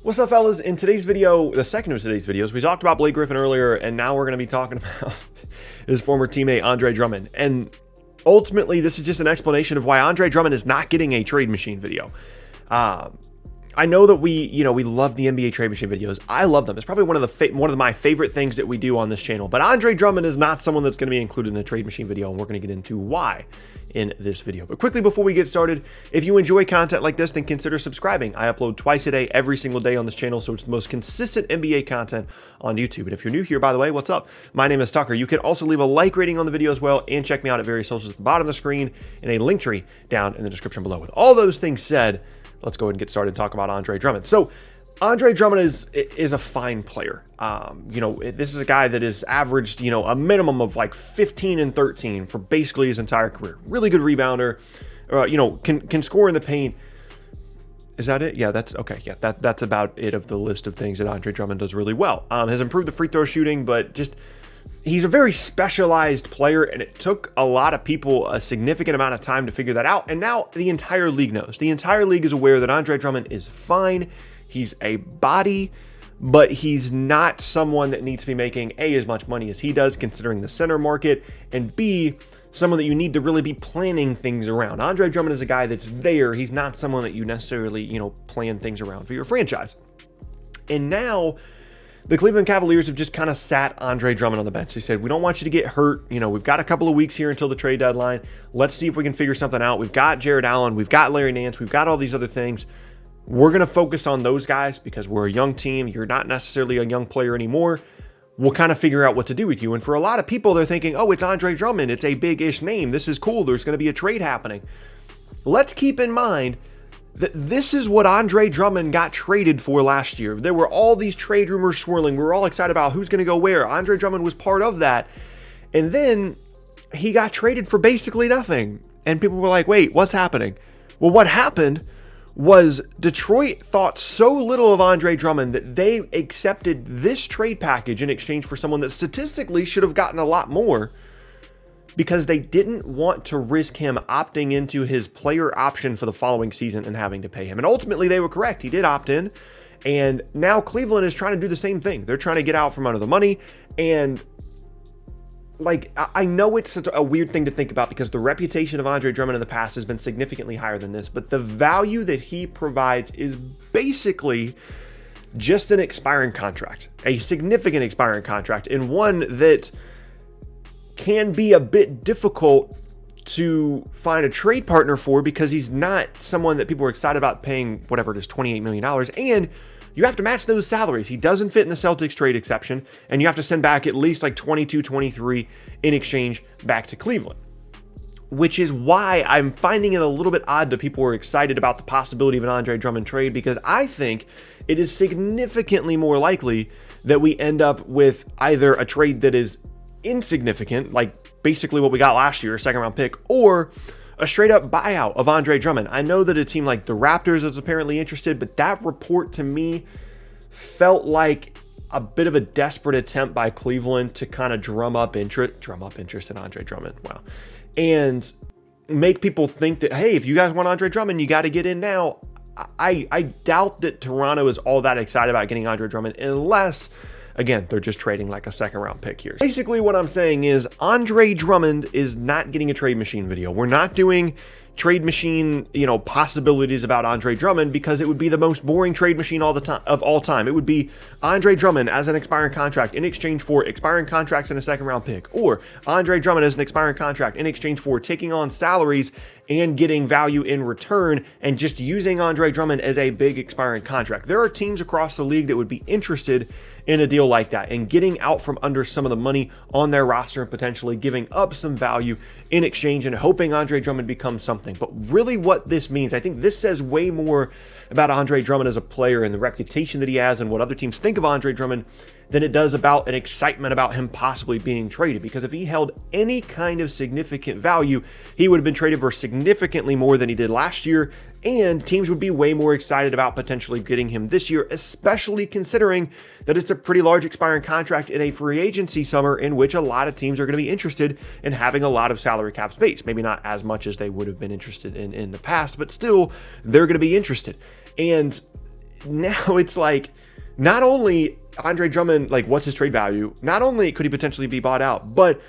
What's up, fellas? In today's video, the second of today's videos, we talked about Blake Griffin earlier, and now we're going to be talking about his former teammate, Andre Drummond. And ultimately, this is just an explanation of why Andre Drummond is not getting a trade machine video. I know that we love the NBA trade machine videos. I love them. It's probably one of my favorite things that we do on this channel. But Andre Drummond is not someone that's going to be included in a trade machine video, and we're going to get into why in this video. But quickly before we get started, if you enjoy content like this, then consider subscribing. I upload twice a day, every single day on this channel, so it's the most consistent NBA content on YouTube. And if you're new here, by the way, what's up? My name is Tucker. You can also leave a like rating on the video as well, and check me out at various socials at the bottom of the screen and a link tree down in the description below. With all those things said, let's go ahead and get started and talk about Andre Drummond. So Andre Drummond is a fine player. This is a guy that has averaged, a minimum of like 15 and 13 for basically his entire career. Really good rebounder, can score in the paint. Is that it? Yeah, that's okay. Yeah, that's about it of the list of things that Andre Drummond does really well. Has improved the free throw shooting, but just he's a very specialized player, and it took a lot of people a significant amount of time to figure that out. And now the entire league knows. The entire league is aware that Andre Drummond is fine. He's a body, but he's not someone that needs to be making A, as much money as he does, considering the center market, and B, someone that you need to really be planning things around. Andre Drummond is a guy that's there. He's not someone that you necessarily, plan things around for your franchise. And now the Cleveland Cavaliers have just kind of sat Andre Drummond on the bench. They said, we don't want you to get hurt. We've got a couple of weeks here until the trade deadline. Let's see if we can figure something out. We've got Jared Allen. We've got Larry Nance. We've got all these other things. We're going to focus on those guys because we're a young team. You're not necessarily a young player anymore. We'll kind of figure out what to do with you. And for a lot of people, they're thinking, oh, it's Andre Drummond. It's a big-ish name. This is cool. There's going to be a trade happening. Let's keep in mind that this is what Andre Drummond got traded for last year. There were all these trade rumors swirling. We were all excited about who's going to go where. Andre Drummond was part of that. And then he got traded for basically nothing. And people were like, wait, what's happening? Well, what happened was Detroit thought so little of Andre Drummond that they accepted this trade package in exchange for someone that statistically should have gotten a lot more, because they didn't want to risk him opting into his player option for the following season and having to pay him. And ultimately they were correct. He did opt in. And now Cleveland is trying to do the same thing. They're trying to get out from under the money. And I know it's such a weird thing to think about because the reputation of Andre Drummond in the past has been significantly higher than this, but the value that he provides is basically just an expiring contract, a significant expiring contract, and one that can be a bit difficult to find a trade partner for because he's not someone that people are excited about paying whatever it is, $28 million. And you have to match those salaries. He doesn't fit in the Celtics trade exception, and you have to send back at least like 22, 23 in exchange back to Cleveland, which is why I'm finding it a little bit odd that people were excited about the possibility of an Andre Drummond trade, because I think it is significantly more likely that we end up with either a trade that is insignificant, like basically what we got last year, a second round pick, or a straight up buyout of Andre Drummond. I know that a team like the Raptors is apparently interested, but that report to me felt like a bit of a desperate attempt by Cleveland to kind of drum up interest in Andre Drummond. Wow. And make people think that, hey, if you guys want Andre Drummond, you got to get in now. I doubt that Toronto is all that excited about getting Andre Drummond unless, again, they're just trading like a second round pick here. Basically what I'm saying is Andre Drummond is not getting a trade machine video. We're not doing trade machine, possibilities about Andre Drummond because it would be the most boring trade machine of all time. It would be Andre Drummond as an expiring contract in exchange for expiring contracts and a second round pick, or Andre Drummond as an expiring contract in exchange for taking on salaries and getting value in return, and just using Andre Drummond as a big expiring contract. There are teams across the league that would be interested in a deal like that and getting out from under some of the money on their roster and potentially giving up some value in exchange and hoping Andre Drummond becomes something. But really what this means, I think this says way more about Andre Drummond as a player and the reputation that he has and what other teams think of Andre Drummond than it does about an excitement about him possibly being traded. Because if he held any kind of significant value, he would have been traded for significantly more than he did last year, and teams would be way more excited about potentially getting him this year, especially considering that it's a pretty large expiring contract in a free agency summer in which a lot of teams are going to be interested in having a lot of salary cap space. Maybe not as much as they would have been interested in the past, but still, they're going to be interested. And now it's like, not only Andre Drummond, like what's his trade value? Not only could he potentially be bought out, but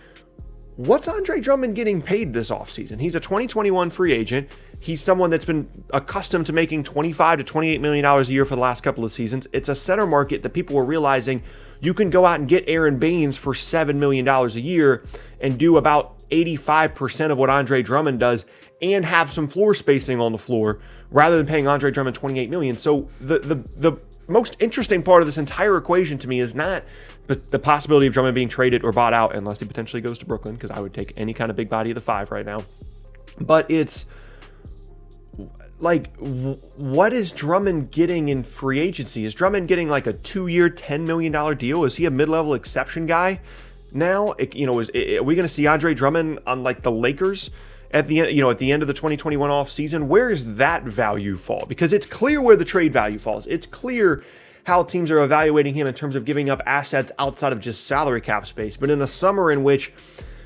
what's Andre Drummond getting paid this offseason? He's a 2021 free agent. He's someone that's been accustomed to making $25 to $28 million a year for the last couple of seasons. It's a center market that people were realizing you can go out and get Aaron Baines for $7 million a year and do about 85% of what Andre Drummond does and have some floor spacing on the floor rather than paying Andre Drummond $28 million. So the most interesting part of this entire equation to me is not the possibility of Drummond being traded or bought out unless he potentially goes to Brooklyn, because I would take any kind of big body of the five right now. But it's like, what is Drummond getting in free agency? Is Drummond getting like a 2-year, $10 million deal? Is he a mid-level exception guy now? Are we going to see Andre Drummond on like the Lakers at the end, at the end of the 2021 offseason? Where does that value fall? Because it's clear where the trade value falls. It's clear how teams are evaluating him in terms of giving up assets outside of just salary cap space. But in a summer in which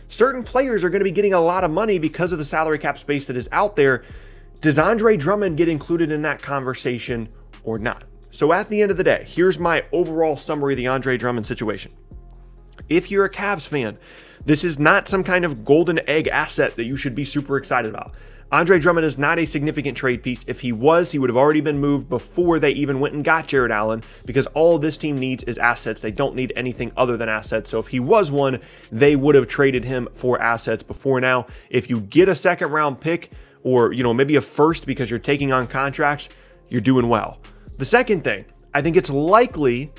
certain players are going to be getting a lot of money because of the salary cap space that is out there, does Andre Drummond get included in that conversation or not? So at the end of the day, here's my overall summary of the Andre Drummond situation. If you're a Cavs fan, this is not some kind of golden egg asset that you should be super excited about. Andre Drummond is not a significant trade piece. If he was, he would have already been moved before they even went and got Jarrett Allen, because all this team needs is assets. They don't need anything other than assets. So if he was one, they would have traded him for assets before now. If you get a second round pick or, maybe a first because you're taking on contracts, you're doing well. The second thing, I think it's likely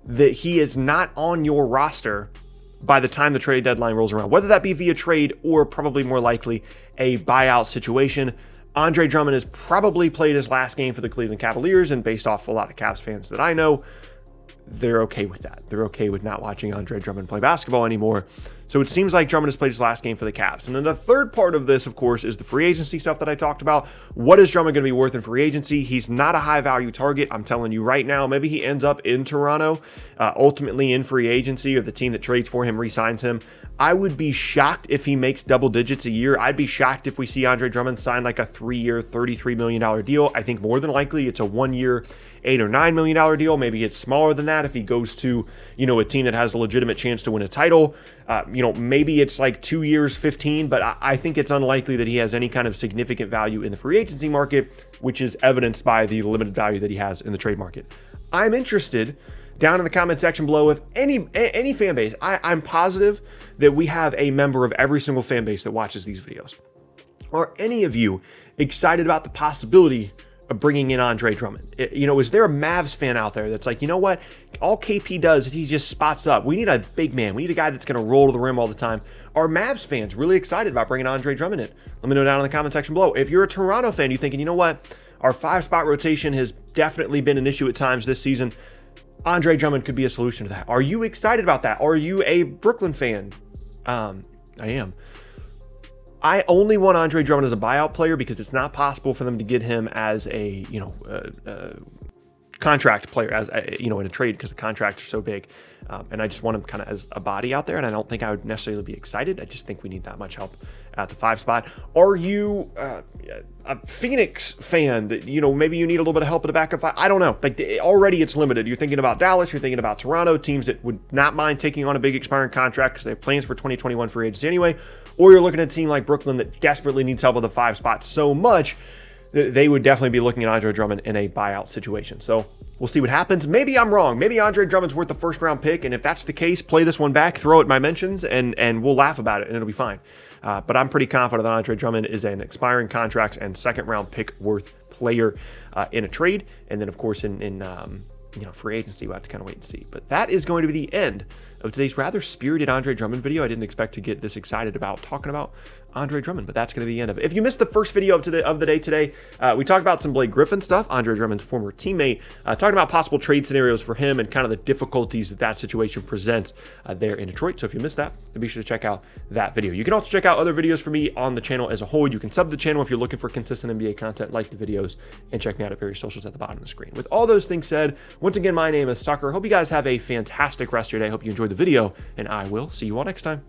that he is not on your roster by the time the trade deadline rolls around, whether that be via trade or probably more likely a buyout situation. Andre Drummond has probably played his last game for the Cleveland Cavaliers, and based off a lot of Cavs fans that I know, they're okay with that. They're okay with not watching Andre Drummond play basketball anymore. So it seems like Drummond has played his last game for the Cavs. And then the third part of this, of course, is the free agency stuff that I talked about. What is Drummond going to be worth in free agency? He's not a high value target. I'm telling you right now, maybe he ends up in Toronto, ultimately in free agency, or the team that trades for him re-signs him. I would be shocked if he makes double digits a year. I'd be shocked if we see Andre Drummond sign like a 3-year, $33 million deal. I think more than likely it's a 1-year, $8 or $9 million deal. Maybe it's smaller than that if he goes to, a team that has a legitimate chance to win a title. Maybe it's like 2 years, 15, but I think it's unlikely that he has any kind of significant value in the free agency market, which is evidenced by the limited value that he has in the trade market. I'm interested down in the comment section below if any fan base, I'm positive that we have a member of every single fan base that watches these videos. Are any of you excited about the possibility of bringing in Andre Drummond? Is there a Mavs fan out there that's like, you know what? All KP does is he just spots up. We need a big man. We need a guy that's going to roll to the rim all the time. Are Mavs fans really excited about bringing Andre Drummond in? Let me know down in the comment section below. If you're a Toronto fan, you're thinking, you know what? Our 5-spot rotation has definitely been an issue at times this season. Andre Drummond could be a solution to that. Are you excited about that? Are you a Brooklyn fan? I am. I only want Andre Drummond as a buyout player because it's not possible for them to get him as a, contract player, as in a trade, because the contracts are so big. And I just want him kind of as a body out there. And I don't think I would necessarily be excited. I just think we need that much help at the 5 spot. Are you a Phoenix fan that, maybe you need a little bit of help at the back of 5? I don't know. Like already it's limited. You're thinking about Dallas. You're thinking about Toronto, teams that would not mind taking on a big expiring contract because they have plans for 2021 free agency anyway. Or you're looking at a team like Brooklyn that desperately needs help with the 5 spot so much that they would definitely be looking at Andre Drummond in a buyout situation. So we'll see what happens. Maybe I'm wrong. Maybe Andre Drummond's worth the 1st round pick. And if that's the case, play this one back, throw it in my mentions, and we'll laugh about it and it'll be fine. But I'm pretty confident that Andre Drummond is an expiring contracts and 2nd round pick worth player in a trade. And then of course in free agency, we'll have to kind of wait and see. But that is going to be the end of today's rather spirited Andre Drummond video. I didn't expect to get this excited about talking about Andre Drummond, but that's going to be the end of it. If you missed the first video of the day today, we talked about some Blake Griffin stuff, Andre Drummond's former teammate, talking about possible trade scenarios for him and kind of the difficulties that situation presents there in Detroit. So if you missed that, then be sure to check out that video. You can also check out other videos from me on the channel as a whole. You can sub to the channel if you're looking for consistent NBA content, like the videos, and check me out at various socials at the bottom of the screen. With all those things said, once again, my name is Tucker. Hope you guys have a fantastic rest of your day. Hope you enjoyed the video, and I will see you all next time.